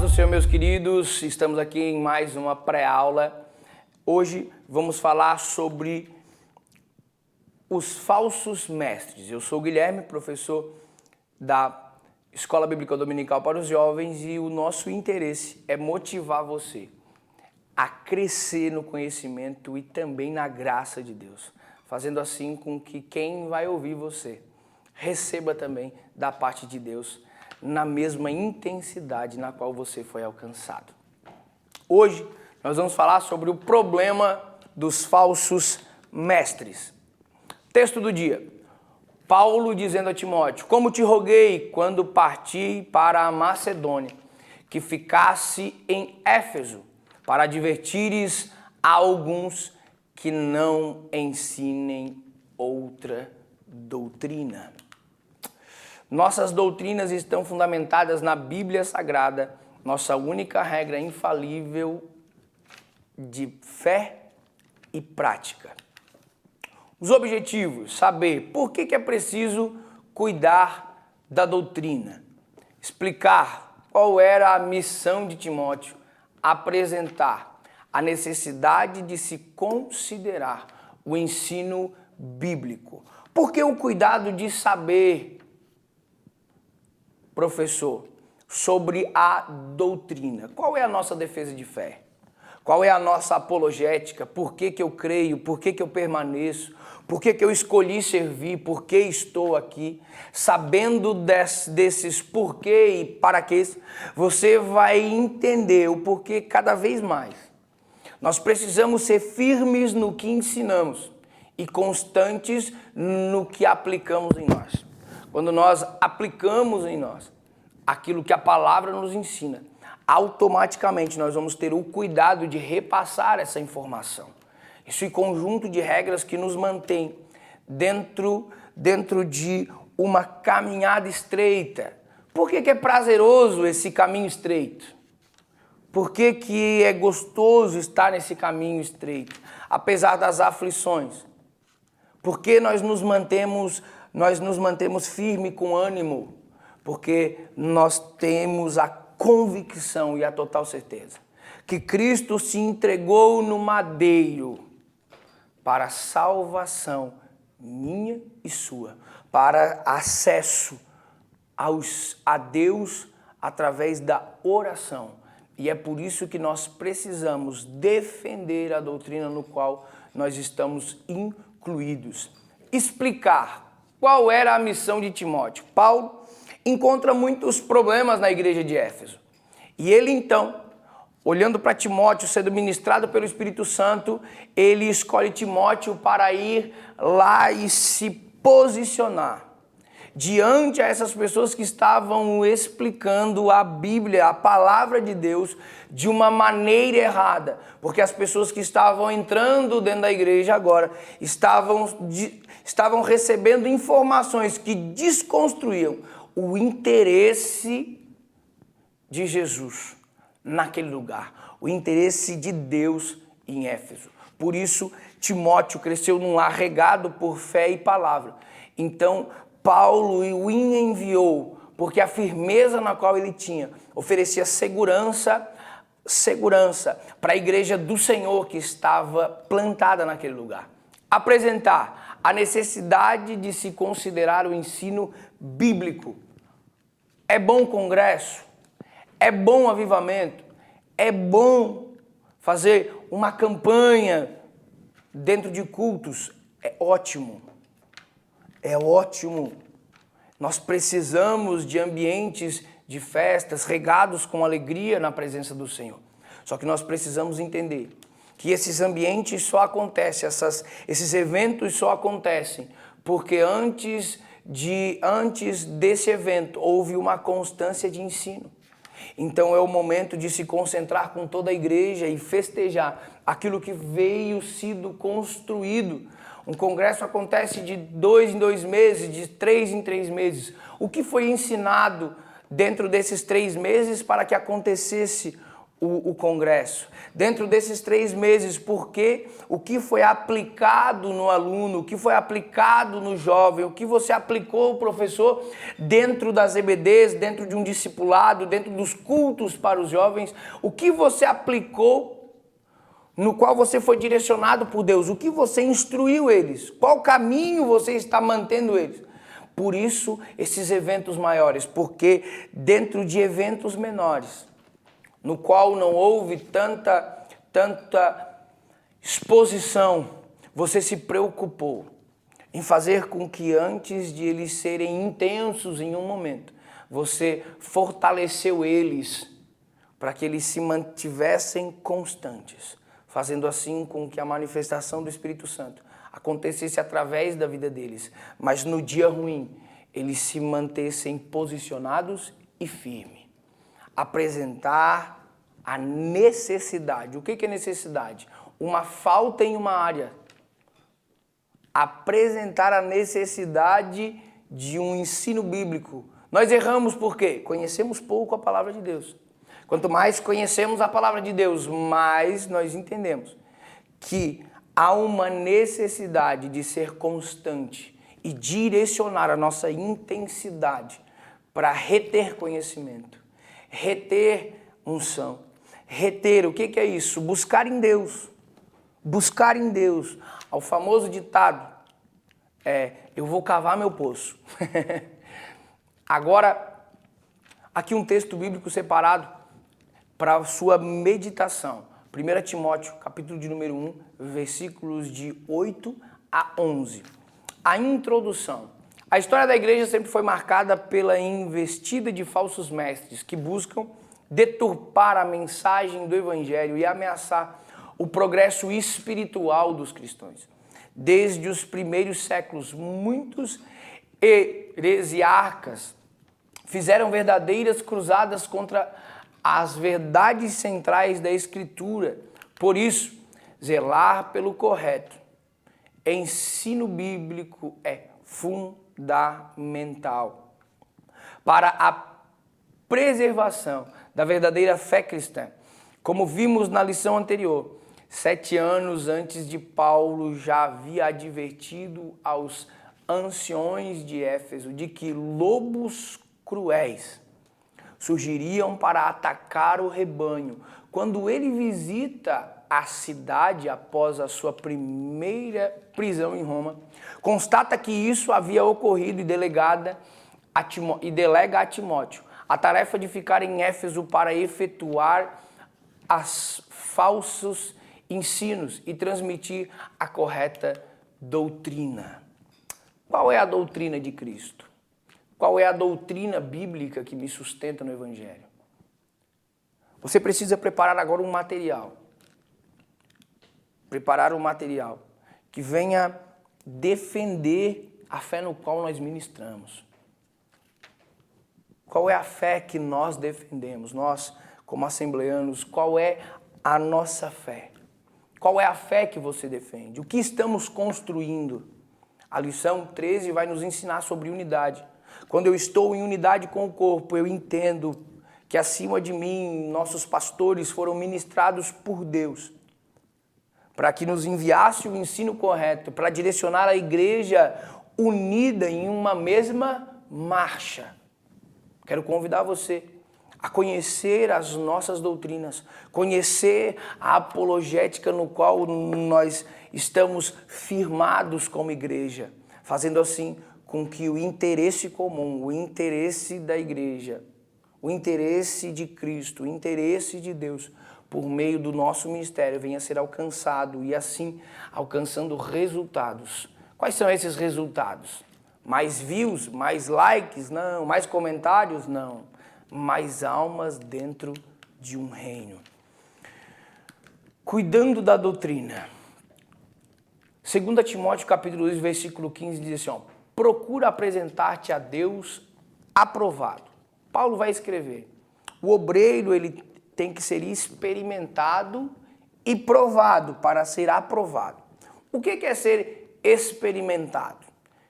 do Senhor, meus queridos, estamos aqui em mais uma pré-aula. Hoje vamos falar sobre os falsos mestres. Eu sou o Guilherme, professor da Escola Bíblica Dominical para os Jovens, e o nosso interesse é motivar você a crescer no conhecimento e também na graça de Deus, fazendo assim com que quem vai ouvir você receba também da parte de Deus na mesma intensidade na qual você foi alcançado. Hoje nós vamos falar sobre o problema dos falsos mestres. Texto do dia. Paulo dizendo a Timóteo: como te roguei quando parti para a Macedônia, que ficasse em Éfeso, para advertires a alguns que não ensinem outra doutrina. Nossas doutrinas estão fundamentadas na Bíblia Sagrada, nossa única regra infalível de fé e prática. Os objetivos: saber por que é preciso cuidar da doutrina, explicar qual era a missão de Timóteo, apresentar a necessidade de se considerar o ensino bíblico. Por que o cuidado de saber, professor, sobre a doutrina? Qual é a nossa defesa de fé? Qual é a nossa apologética? Por que eu creio? Por que eu permaneço? Por que eu escolhi servir? Por que estou aqui? Sabendo desses porquê e para que, você vai entender o porquê cada vez mais. Nós precisamos ser firmes no que ensinamos e constantes no que aplicamos em nós. Quando nós aplicamos em nós aquilo que a palavra nos ensina, automaticamente nós vamos ter o cuidado de repassar essa informação. Isso é um conjunto de regras que nos mantém dentro de uma caminhada estreita. Por que é prazeroso esse caminho estreito? Por que é gostoso estar nesse caminho estreito, apesar das aflições? Porque nós nos mantemos firmes com ânimo, porque nós temos a convicção e a total certeza que Cristo se entregou no madeiro para a salvação minha e sua, para acesso a Deus através da oração. E é por isso que nós precisamos defender a doutrina no qual nós estamos incluídos. Explicar qual era a missão de Timóteo. Paulo encontra muitos problemas na igreja de Éfeso. E ele então, olhando para Timóteo sendo ministrado pelo Espírito Santo, ele escolhe Timóteo para ir lá e se posicionar diante a essas pessoas que estavam explicando a Bíblia, a palavra de Deus, de uma maneira errada. Porque as pessoas que estavam entrando dentro da igreja agora estavam recebendo informações que desconstruíam o interesse de Jesus naquele lugar, o interesse de Deus em Éfeso. Por isso, Timóteo cresceu num lar regado por fé e palavra. Então, Paulo o enviou, porque a firmeza na qual ele tinha oferecia segurança para a igreja do Senhor que estava plantada naquele lugar. Apresentar a necessidade de se considerar o ensino bíblico. É bom congresso, é bom avivamento, é bom fazer uma campanha dentro de cultos. É ótimo. É ótimo. Nós precisamos de ambientes de festas regados com alegria na presença do Senhor. Só que nós precisamos entender que esses ambientes só acontecem, esses eventos só acontecem porque antes desse evento houve uma constância de ensino. Então é o momento de se concentrar com toda a igreja e festejar aquilo que veio sido construído. Um congresso acontece de 2 em 2 meses, de 3 em 3 meses. O que foi ensinado dentro desses 3 meses para que acontecesse o congresso. Dentro desses 3 meses, porque o que foi aplicado no aluno, o que foi aplicado no jovem, o que você aplicou, professor, dentro das EBDs, dentro de um discipulado, dentro dos cultos para os jovens, o que você aplicou, no qual você foi direcionado por Deus, o que você instruiu eles, qual caminho você está mantendo eles. Por isso, esses eventos maiores, porque dentro de eventos menores, no qual não houve tanta exposição, você se preocupou em fazer com que antes de eles serem intensos em um momento, você fortaleceu eles para que eles se mantivessem constantes, fazendo assim com que a manifestação do Espírito Santo acontecesse através da vida deles, mas no dia ruim eles se mantessem posicionados e firmes. Apresentar a necessidade. O que é necessidade? Uma falta em uma área. Apresentar a necessidade de um ensino bíblico. Nós erramos por quê? Conhecemos pouco a palavra de Deus. Quanto mais conhecemos a palavra de Deus, mais nós entendemos que há uma necessidade de ser constante e direcionar a nossa intensidade para reter conhecimento, reter unção, reter, o que é isso? Buscar em Deus, buscar em Deus. Ao famoso ditado, eu vou cavar meu poço. Agora, aqui um texto bíblico separado para a sua meditação. 1 Timóteo, capítulo de número 1, versículos de 8 a 11. A introdução. A história da igreja sempre foi marcada pela investida de falsos mestres que buscam deturpar a mensagem do evangelho e ameaçar o progresso espiritual dos cristãos. Desde os primeiros séculos, muitos heresiarcas fizeram verdadeiras cruzadas contra as verdades centrais da Escritura. Por isso, zelar pelo correto ensino bíblico é fundamental para a preservação da verdadeira fé cristã. Como vimos na lição anterior, 7 anos antes de Paulo já havia advertido aos anciões de Éfeso de que lobos cruéis surgiriam para atacar o rebanho. Quando ele visita a cidade após a sua primeira prisão em Roma, constata que isso havia ocorrido e delega a Timóteo a tarefa de ficar em Éfeso para efetuar os falsos ensinos e transmitir a correta doutrina. Qual é a doutrina de Cristo? Qual é a doutrina bíblica que me sustenta no Evangelho? Você precisa preparar agora um material. Preparar um material que venha defender a fé no qual nós ministramos. Qual é a fé que nós defendemos? Nós, como assembleanos, qual é a nossa fé? Qual é a fé que você defende? O que estamos construindo? A lição 13 vai nos ensinar sobre unidade. Quando eu estou em unidade com o corpo, eu entendo que acima de mim, nossos pastores foram ministrados por Deus para que nos enviasse o ensino correto, para direcionar a igreja unida em uma mesma marcha. Quero convidar você a conhecer as nossas doutrinas, conhecer a apologética no qual nós estamos firmados como igreja, fazendo assim com que o interesse comum, o interesse da igreja, o interesse de Cristo, o interesse de Deus, por meio do nosso ministério, venha a ser alcançado e assim alcançando resultados. Quais são esses resultados? Mais views, mais likes? Não. Mais comentários? Não. Mais almas dentro de um reino. Cuidando da doutrina. 2 Timóteo capítulo 2, versículo 15 diz assim, procura apresentar-te a Deus aprovado. Paulo vai escrever, o obreiro ele tem que ser experimentado e provado para ser aprovado. O que é ser experimentado?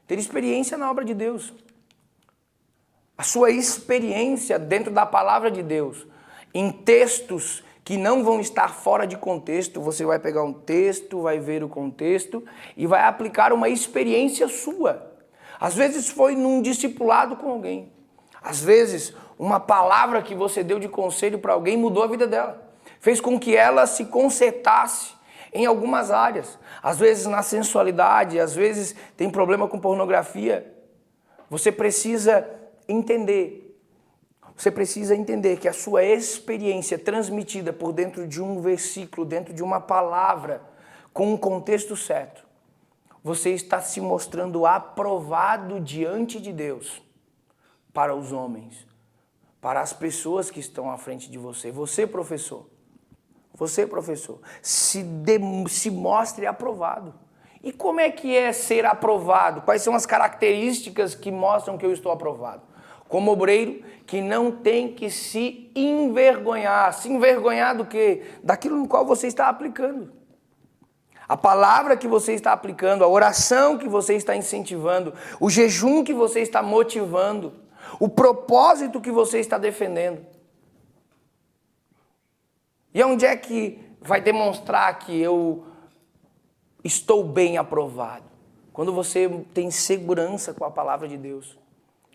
Ter experiência na obra de Deus. A sua experiência dentro da palavra de Deus, em textos que não vão estar fora de contexto. Você vai pegar um texto, vai ver o contexto e vai aplicar uma experiência sua. Às vezes foi num discipulado com alguém. Às vezes, uma palavra que você deu de conselho para alguém mudou a vida dela. Fez com que ela se consertasse em algumas áreas. Às vezes na sensualidade, às vezes tem problema com pornografia. Você precisa entender. Você precisa entender que a sua experiência transmitida por dentro de um versículo, dentro de uma palavra, com um contexto certo, você está se mostrando aprovado diante de Deus para os homens, para as pessoas que estão à frente de você. Você, professor, se mostre aprovado. E como é que é ser aprovado? Quais são as características que mostram que eu estou aprovado? Como obreiro que não tem que se envergonhar. Se envergonhar do quê? Daquilo no qual você está aplicando. A palavra que você está aplicando, a oração que você está incentivando, o jejum que você está motivando, o propósito que você está defendendo. E onde é que vai demonstrar que eu estou bem aprovado? Quando você tem segurança com a palavra de Deus.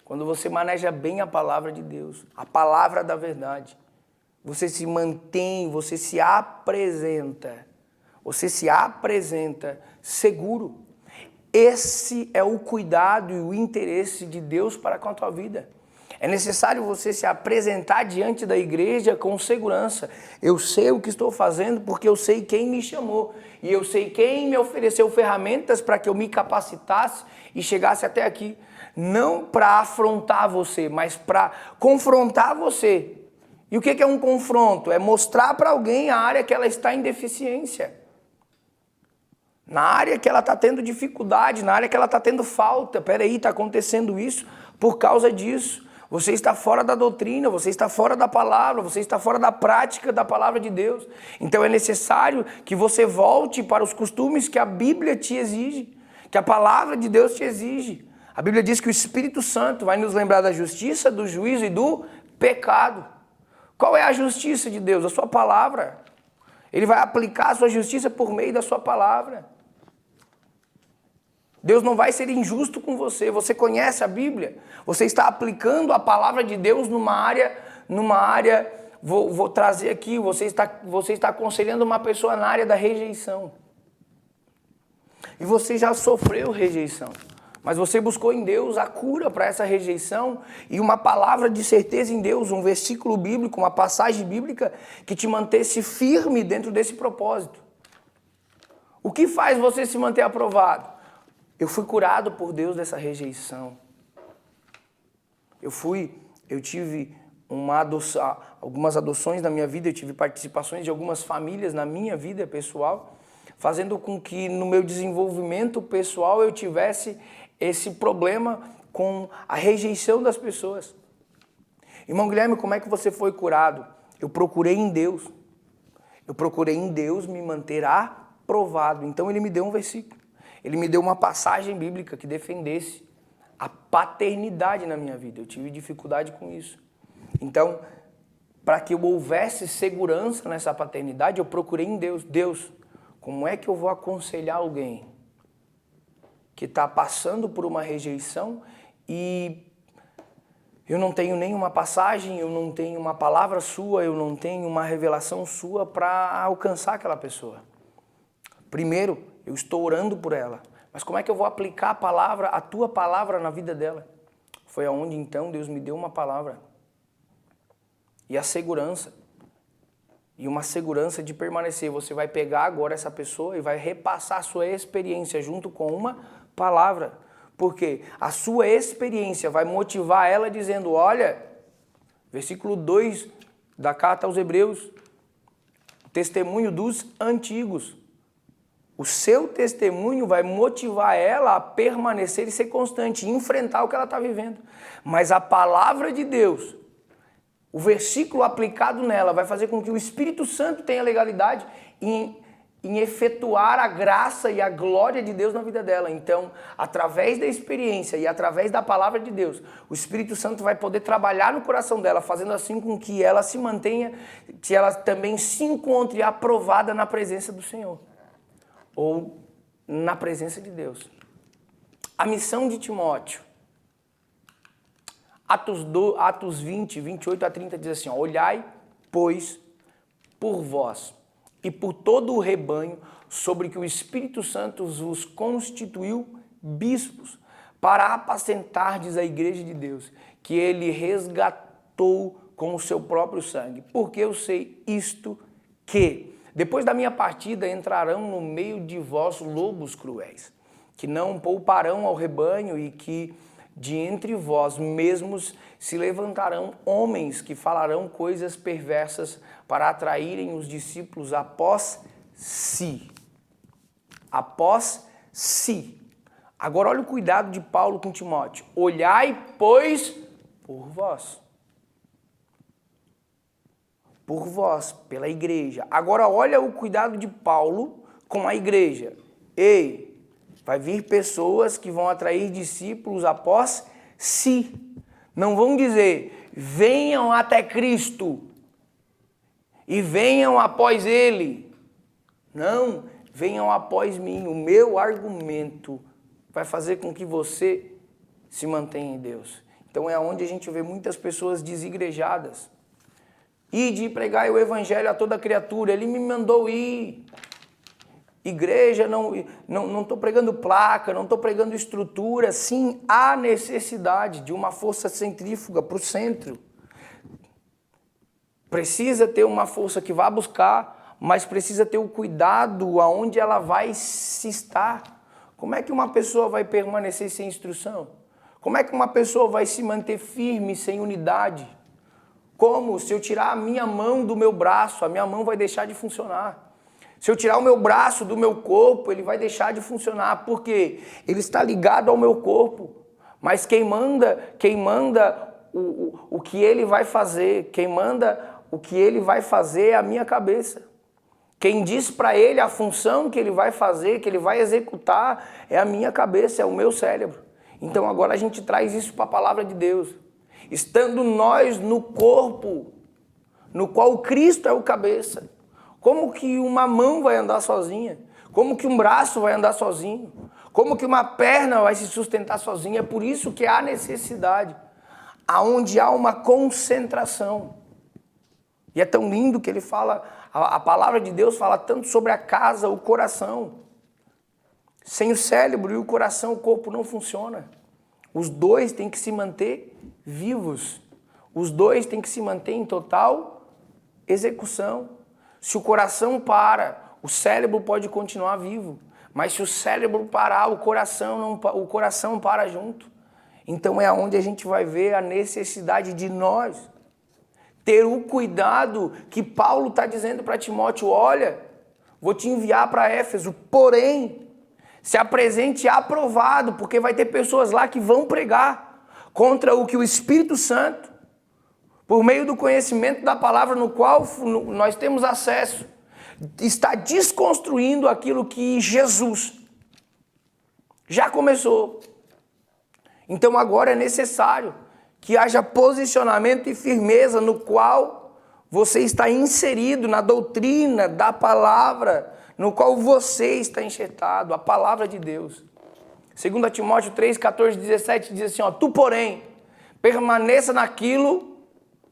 Quando você maneja bem a palavra de Deus, a palavra da verdade. Você se mantém, você se apresenta seguro. Esse é o cuidado e o interesse de Deus para com a tua vida. É necessário você se apresentar diante da igreja com segurança. Eu sei o que estou fazendo porque eu sei quem me chamou. E eu sei quem me ofereceu ferramentas para que eu me capacitasse e chegasse até aqui. Não para afrontar você, mas para confrontar você. E o que é um confronto? É mostrar para alguém a área que ela está em deficiência. Na área que ela está tendo dificuldade, na área que ela está tendo falta. Peraí, está acontecendo isso por causa disso. Você está fora da doutrina, você está fora da palavra, você está fora da prática da palavra de Deus. Então é necessário que você volte para os costumes que a Bíblia te exige, que a palavra de Deus te exige. A Bíblia diz que o Espírito Santo vai nos lembrar da justiça, do juízo e do pecado. Qual é a justiça de Deus? A sua palavra. Ele vai aplicar a sua justiça por meio da sua palavra. Deus não vai ser injusto com você. Você conhece a Bíblia? Você está aplicando a palavra de Deus numa área, vou trazer aqui, você está aconselhando uma pessoa na área da rejeição. E você já sofreu rejeição. Mas você buscou em Deus a cura para essa rejeição e uma palavra de certeza em Deus, um versículo bíblico, uma passagem bíblica que te mantesse firme dentro desse propósito. O que faz você se manter aprovado? Eu fui curado por Deus dessa rejeição. Eu tive algumas adoções na minha vida, eu tive participações de algumas famílias na minha vida pessoal, fazendo com que no meu desenvolvimento pessoal eu tivesse esse problema com a rejeição das pessoas. Irmão Guilherme, como é que você foi curado? Eu procurei em Deus. Eu procurei em Deus me manter aprovado. Então ele me deu um versículo. Ele me deu uma passagem bíblica que defendesse a paternidade na minha vida. Eu tive dificuldade com isso. Então, para que eu houvesse segurança nessa paternidade, eu procurei em Deus. Deus, como é que eu vou aconselhar alguém que está passando por uma rejeição e eu não tenho nenhuma passagem, eu não tenho uma palavra sua, eu não tenho uma revelação sua para alcançar aquela pessoa? Primeiro, eu estou orando por ela, mas como é que eu vou aplicar a palavra, a tua palavra na vida dela? Foi aonde então Deus me deu uma palavra e a segurança. E uma segurança de permanecer. Você vai pegar agora essa pessoa e vai repassar a sua experiência junto com uma palavra. Porque a sua experiência vai motivar ela dizendo, olha, versículo 2 da carta aos Hebreus, testemunho dos antigos. O seu testemunho vai motivar ela a permanecer e ser constante, enfrentar o que ela está vivendo. Mas a palavra de Deus, o versículo aplicado nela vai fazer com que o Espírito Santo tenha legalidade em em efetuar a graça e a glória de Deus na vida dela. Então, através da experiência e através da palavra de Deus, o Espírito Santo vai poder trabalhar no coração dela, fazendo assim com que ela se mantenha, que ela também se encontre aprovada na presença do Senhor, ou na presença de Deus. A missão de Timóteo, Atos 20, 28 a 30 diz assim, ó, olhai, pois, por vós e por todo o rebanho sobre que o Espírito Santo vos constituiu bispos, para apacentardes a igreja de Deus, que ele resgatou com o seu próprio sangue. Porque eu sei isto, que depois da minha partida entrarão no meio de vós lobos cruéis, que não pouparão ao rebanho, e que de entre vós mesmos se levantarão homens que falarão coisas perversas para atraírem os discípulos após si. Após si. Agora olha o cuidado de Paulo com Timóteo. Olhai, pois, por vós. Por vós, pela igreja. Agora olha o cuidado de Paulo com a igreja. Ei, vai vir pessoas que vão atrair discípulos após si. Não vão dizer, venham até Cristo e venham após Ele. Não, venham após mim. O meu argumento vai fazer com que você se mantenha em Deus. Então é onde a gente vê muitas pessoas desigrejadas. Ide e pregai o evangelho a toda criatura. Ele me mandou ir. Igreja, não estou pregando placa, não estou pregando estrutura. Sim, há necessidade de uma força centrífuga para o centro. Precisa ter uma força que vá buscar, mas precisa ter o cuidado aonde ela vai se estar. Como é que uma pessoa vai permanecer sem instrução? Como é que uma pessoa vai se manter firme sem unidade? Como? Se eu tirar a minha mão do meu braço, a minha mão vai deixar de funcionar. Se eu tirar o meu braço do meu corpo, ele vai deixar de funcionar, porque ele está ligado ao meu corpo. Mas quem manda o que ele vai fazer, quem manda o que ele vai fazer é a minha cabeça. Quem diz para ele a função que ele vai fazer, que ele vai executar, é a minha cabeça, é o meu cérebro. Então agora a gente traz isso para a palavra de Deus. Estando nós no corpo, no qual Cristo é o cabeça. Como que uma mão vai andar sozinha? Como que um braço vai andar sozinho? Como que uma perna vai se sustentar sozinha? É por isso que há necessidade, aonde há uma concentração. E é tão lindo que ele fala, a palavra de Deus fala tanto sobre a casa, o coração. Sem o cérebro e o coração, o corpo não funciona. Os dois têm que se manter vivos. Os dois têm que se manter em total execução. Se o coração para, o cérebro pode continuar vivo. Mas se o cérebro parar, o coração para junto. Então é onde a gente vai ver a necessidade de nós ter o cuidado que Paulo está dizendo para Timóteo. Olha, vou te enviar para Éfeso, porém, se apresente aprovado, porque vai ter pessoas lá que vão pregar contra o que o Espírito Santo, por meio do conhecimento da palavra no qual nós temos acesso, está desconstruindo aquilo que Jesus já começou. Então agora é necessário que haja posicionamento e firmeza no qual você está inserido, na doutrina da palavra, no qual você está enxertado, a palavra de Deus. 2 Timóteo 3, 14, 17 diz assim, ó, tu, porém, permaneça naquilo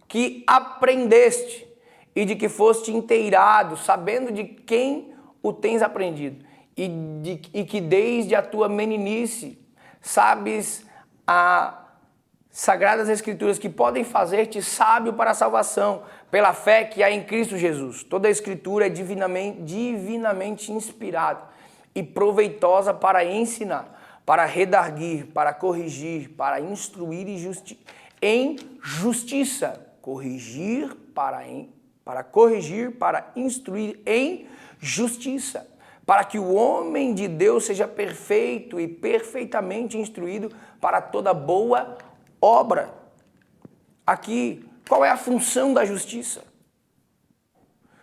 que aprendeste e de que foste inteirado, sabendo de quem o tens aprendido, e que desde a tua meninice sabes as sagradas escrituras que podem fazer-te sábio para a salvação, pela fé que há em Cristo Jesus. Toda a escritura é divinamente inspirada e proveitosa para ensinar, para redarguir, para corrigir, para instruir em justiça. Corrigir para corrigir, para instruir em justiça, para que o homem de Deus seja perfeito e perfeitamente instruído para toda boa obra. Aqui, qual é a função da justiça?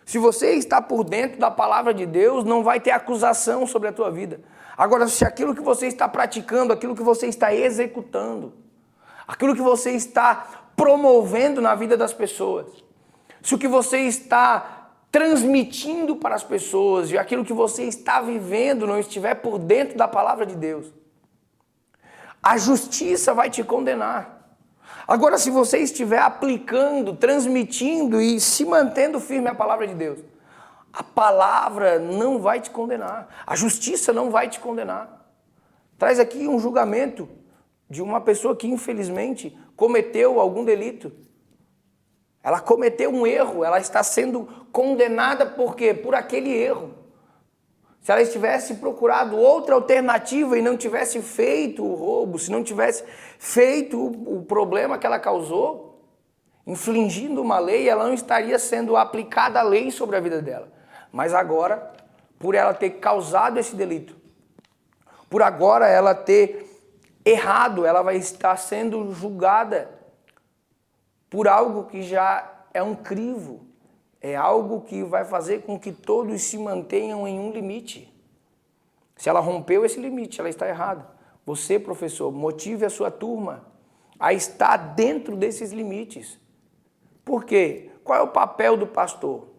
Se você está por dentro da palavra de Deus, não vai ter acusação sobre a tua vida. Agora, se aquilo que você está praticando, aquilo que você está executando, aquilo que você está promovendo na vida das pessoas, se o que você está transmitindo para as pessoas e aquilo que você está vivendo não estiver por dentro da palavra de Deus, a justiça vai te condenar. Agora, se você estiver aplicando, transmitindo e se mantendo firme à palavra de Deus, a palavra não vai te condenar. A justiça não vai te condenar. Traz aqui um julgamento de uma pessoa que, infelizmente, cometeu algum delito. Ela cometeu um erro, ela está sendo condenada por quê? Por aquele erro. Se ela tivesse procurado outra alternativa e não tivesse feito o roubo, se não tivesse feito o problema que ela causou, infringindo uma lei, ela não estaria sendo aplicada a lei sobre a vida dela. Mas agora, por ela ter causado esse delito, por agora ela ter errado, ela vai estar sendo julgada por algo que já é um crivo. É algo que vai fazer com que todos se mantenham em um limite. Se ela rompeu esse limite, ela está errada. Você, professor, motive a sua turma a estar dentro desses limites. Por quê? Qual é o papel do pastor?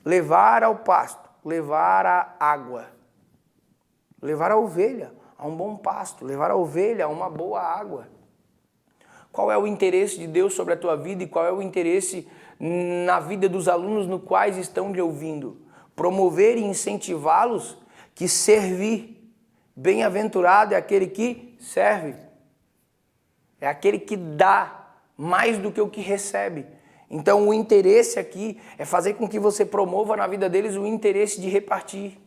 Levar ao pasto, levar a água, levar a ovelha a um bom pasto, levar a ovelha a uma boa água. Qual é o interesse de Deus sobre a tua vida e qual é o interesse na vida dos alunos no quais estão lhe ouvindo? Promover e incentivá-los que servir. Bem-aventurado é aquele que serve. É aquele que dá mais do que o que recebe. Então o interesse aqui é fazer com que você promova na vida deles o interesse de repartir.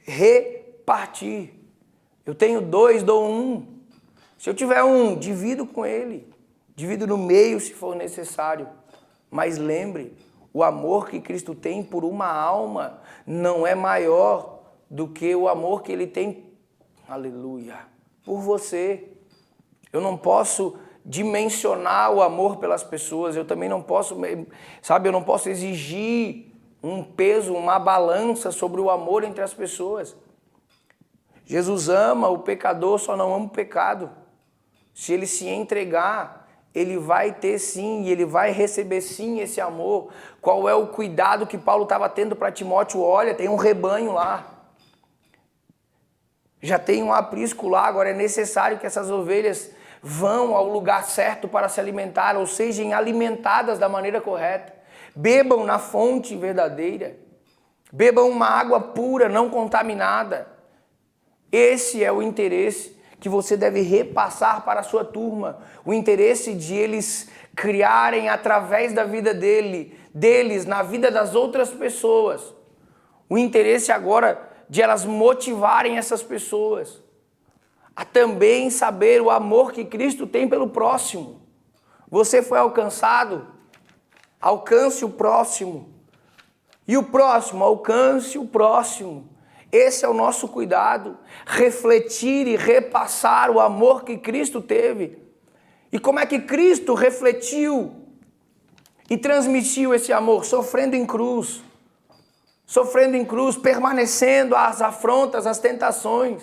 Repartir. Eu tenho 2, dou 1. Se eu tiver 1, divido com ele. Divido no meio se for necessário. Mas lembre, o amor que Cristo tem por uma alma não é maior do que o amor que ele tem, aleluia, por você. Eu não posso dimensionar o amor pelas pessoas, eu também não posso, eu não posso exigir um peso, uma balança sobre o amor entre as pessoas. Jesus ama o pecador, só não ama o pecado. Se ele se entregar, ele vai ter sim, e ele vai receber sim esse amor. Qual é o cuidado que Paulo estava tendo para Timóteo? Olha, tem um rebanho lá. Já tem um aprisco lá, agora é necessário que essas ovelhas vão ao lugar certo para se alimentar, ou sejam alimentadas da maneira correta. Bebam na fonte verdadeira. Bebam uma água pura, não contaminada. Esse é o interesse que você deve repassar para a sua turma. O interesse de eles criarem através da vida deles, na vida das outras pessoas. O interesse agora de elas motivarem essas pessoas a também saber o amor que Cristo tem pelo próximo. Você foi alcançado, alcance o próximo. E o próximo, alcance o próximo. Esse é o nosso cuidado, refletir e repassar o amor que Cristo teve. E como é que Cristo refletiu e transmitiu esse amor? Sofrendo em cruz, permanecendo às afrontas, às tentações.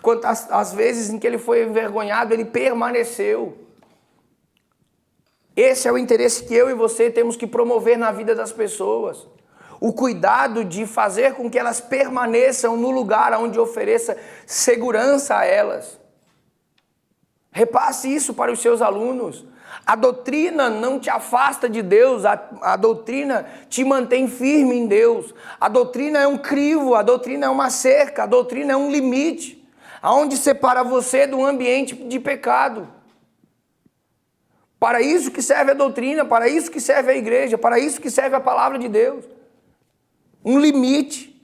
Quantas vezes em que ele foi envergonhado, ele permaneceu. Esse é o interesse que eu e você temos que promover na vida das pessoas. O cuidado de fazer com que elas permaneçam no lugar onde ofereça segurança a elas. Repasse isso para os seus alunos. A doutrina não te afasta de Deus, a doutrina te mantém firme em Deus. A doutrina é um crivo, a doutrina é uma cerca, a doutrina é um limite, aonde separa você do ambiente de pecado. Para isso que serve a doutrina, para isso que serve a igreja, para isso que serve a palavra de Deus. Um limite.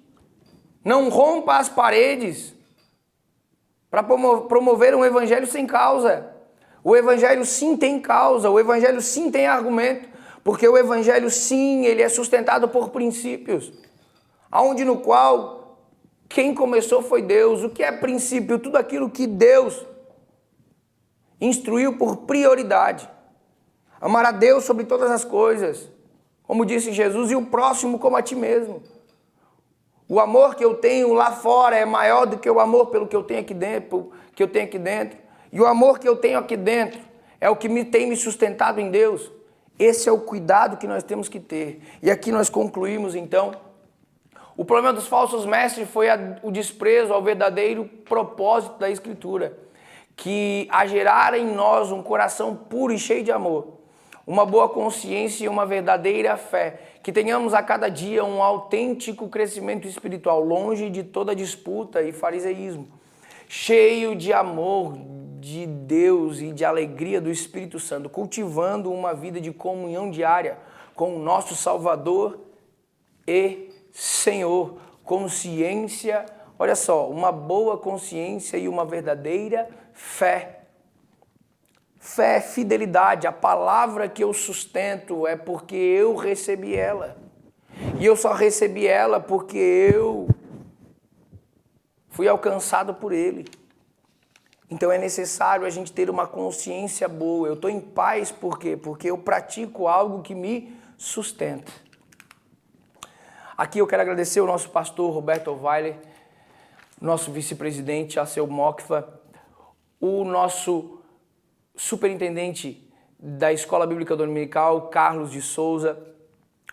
Não rompa as paredes para promover um evangelho sem causa. O evangelho sim tem causa, o evangelho sim tem argumento, porque o evangelho sim, ele é sustentado por princípios, aonde no qual quem começou foi Deus. O que é princípio? Tudo aquilo que Deus instruiu por prioridade. Amar a Deus sobre todas as coisas, como disse Jesus, e o próximo como a ti mesmo. O amor que eu tenho lá fora é maior do que o amor pelo que eu tenho aqui dentro, E o amor que eu tenho aqui dentro é o que tem me sustentado em Deus. Esse é o cuidado que nós temos que ter. E aqui nós concluímos então. O problema dos falsos mestres foi o desprezo ao verdadeiro propósito da Escritura, que a gerar em nós um coração puro e cheio de amor, uma boa consciência e uma verdadeira fé, que tenhamos a cada dia um autêntico crescimento espiritual, longe de toda disputa e fariseísmo, cheio de amor de Deus e de alegria do Espírito Santo, cultivando uma vida de comunhão diária com o nosso Salvador e Senhor, consciência, olha só, uma boa consciência e uma verdadeira fé. Fé é fidelidade, a palavra que eu sustento é porque eu recebi ela. E eu só recebi ela porque eu fui alcançado por Ele. Então é necessário a gente ter uma consciência boa. Eu estou em paz por quê? Porque eu pratico algo que me sustenta. Aqui eu quero agradecer o nosso pastor Roberto Weiler, nosso vice-presidente Alceu Mokfa, o nosso superintendente da Escola Bíblica Dominical, Carlos de Souza,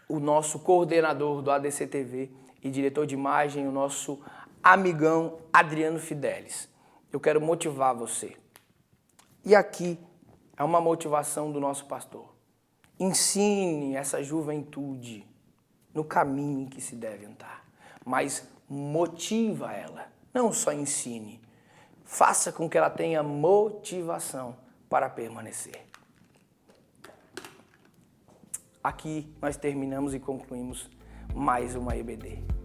o nosso coordenador do ADC TV e diretor de imagem, o nosso amigão Adriano Fidelis. Eu quero motivar você. E aqui é uma motivação do nosso pastor. Ensine essa juventude no caminho em que se deve andar, mas motiva ela, não só ensine. Faça com que ela tenha motivação para permanecer. Aqui nós terminamos e concluímos mais uma EBD.